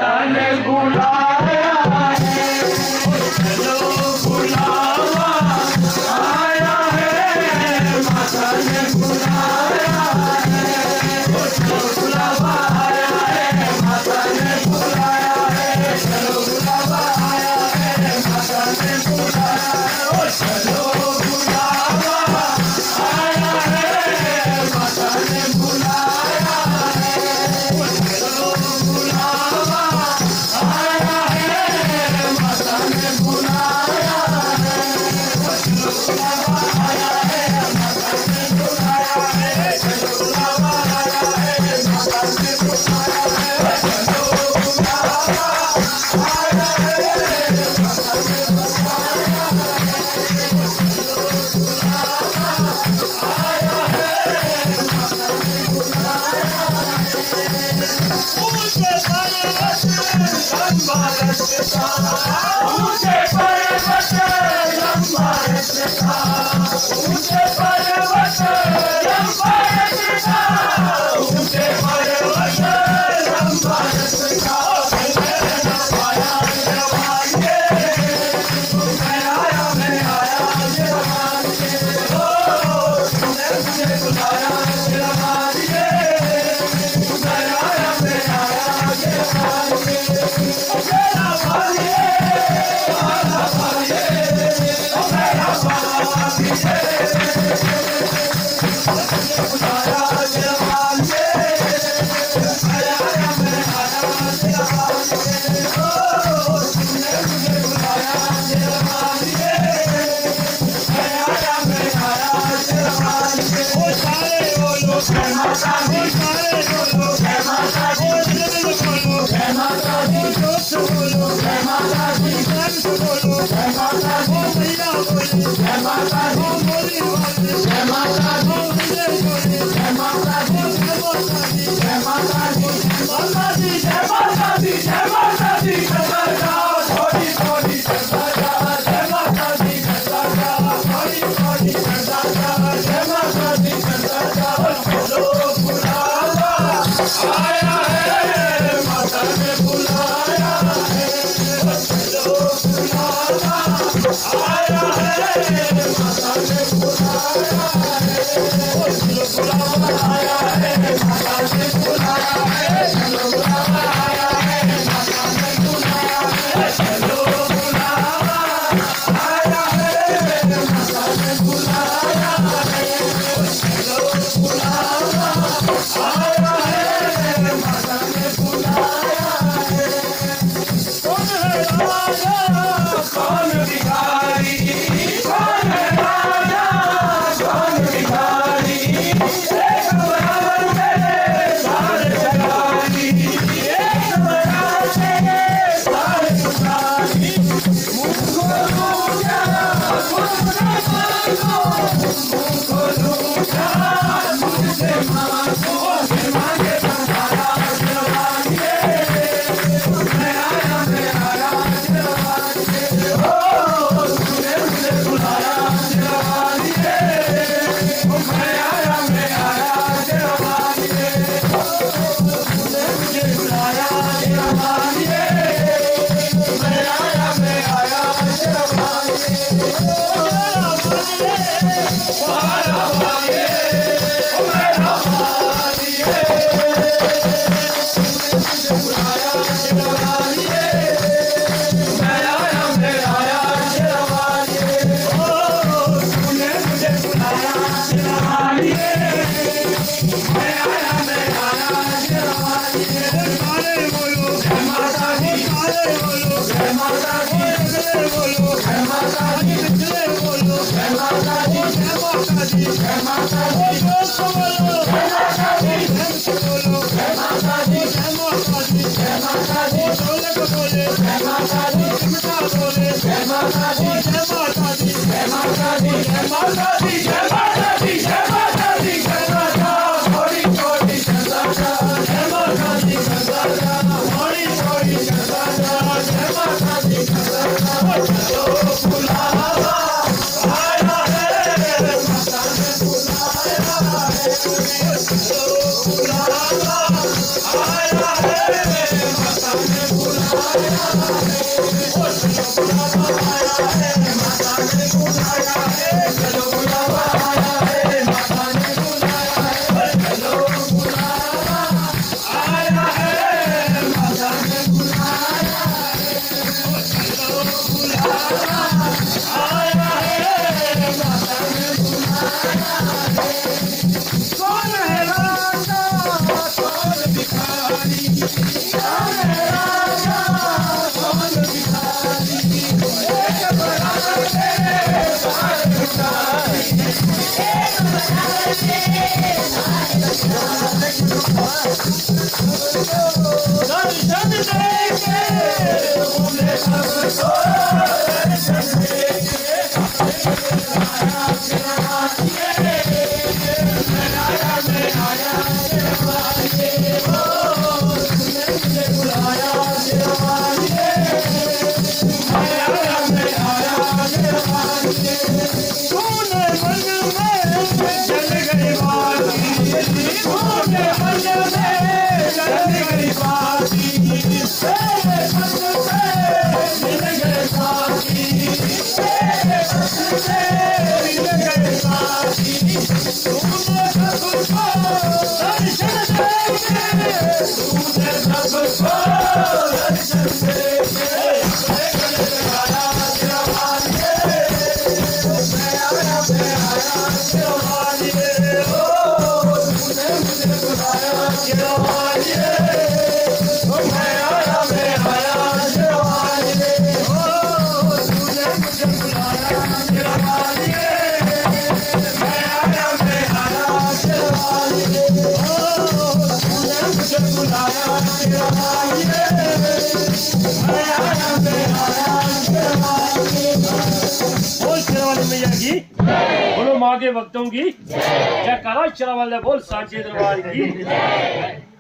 ने बुलाया है, चलो बुलावा आया है, माता ने बुलाया है, चलो बुलावा आया है, माता ने बुलाया है, चलो बुलावा आया है, माता ने बुलाया है, चलो बुलावा आया है, माता ने बुलाया है, चलो बुलावा आया है, माता ने बुलाया है, चलो बुलावा आया है, माता ने बुलाया है, चलो बुलावा आया है, माता ने बुलाया है, चलो बुलावा आया है, माता ने ऊंचे पर्वत लंबा रस्ता, ऊंचे पर्वत लंबा रस्ता, ऊंचे पर्वत लंबा रस्ता, मैं आया जवान के, मैं आया जवान के, ओ तूने मुझे बुलाया जवान के, मैं आया जवान के, मेरा भाई मेरा भाई मेरा भाई बुलाया जवान के, मैं आया जवान के, ओ तूने मुझे बुलाया जवान के, मैं आया जवान के, ओ सारे बोलो जय माता दी, सारे बोलो जय माता दी, बोलो जय माता दी, बोलो जय माता दी, बोलो जय माता दी, मैया बोले जय माता दी, बोली बोले जय माता दी, बोले जय माता दी, जय माता दी, माता दी, जय माता दी, जय माता दी, करता जाओ थोड़ी थोड़ी करता जाओ, जय माता दी करता जाओ थोड़ी थोड़ी करता जाओ, जय माता दी करता जाओ, चलो बुलावा आया है, माता ने बुलाया है, चलो बुलावा आया है, माता ने बुलाया है, चलो बुलावा आया है, माता ने बुलाया है, चलो बुलावा आया है, माता ने बुलाया है, चलो बुलावा आया है, माता ने बुलाया है, चलो बुलावा आया है, माता ने बुलाया है, कौन है राजा कौन भिखारी, कौन है राजा कौन भिखारी, एक बराबर मेरे सारे जगानी, एक बराबर मेरे सारे पुजारी, मुँह खोलूं क्या मुँह खोलूं क्या मुझसे मांगो, मांगे बंधारा जवान के, मैं आया जवान के, ओ तूने मुझे बुलाया जवान के, मैं आया जवान के, तूने मुझे बुलाया जवान के, मैं आया जवान के, मेरा भाई मेरा भाई मुझे बुलाया जवान के, मैं आया जवान के, ओ तूने मुझे बुलाया जवान के, मैं आया जवान के, सारे बोलो जय माता दी, सारे बोलो जय माता दी, बोलो जय माता दी, बोलो जय माता दी, जय माता दी, जय माता दी, बोलो जय माता दी, बोलो जय माता दी, जय माता दी, जय माता दी, बोले को बोले जय माता दी, सिमटा बोले जय माता दी, जय माता दी, जय माता दी, जय माता दी, जय माता दी, जय माता दी, करता जाओ थोड़ी थोड़ी करता जाओ, जय माता दी करता जाओ थोड़ी थोड़ी करता जाओ, जय माता दी करता जाओ, चलो बुलावा आया है, माता ने बुलाया है, चलो बुलावा आया है, माता ने बोल शेरावाली मैया की, बोलो माँ के भक्तों की जयकारा। शेरावाली बोल साचे दरबार की।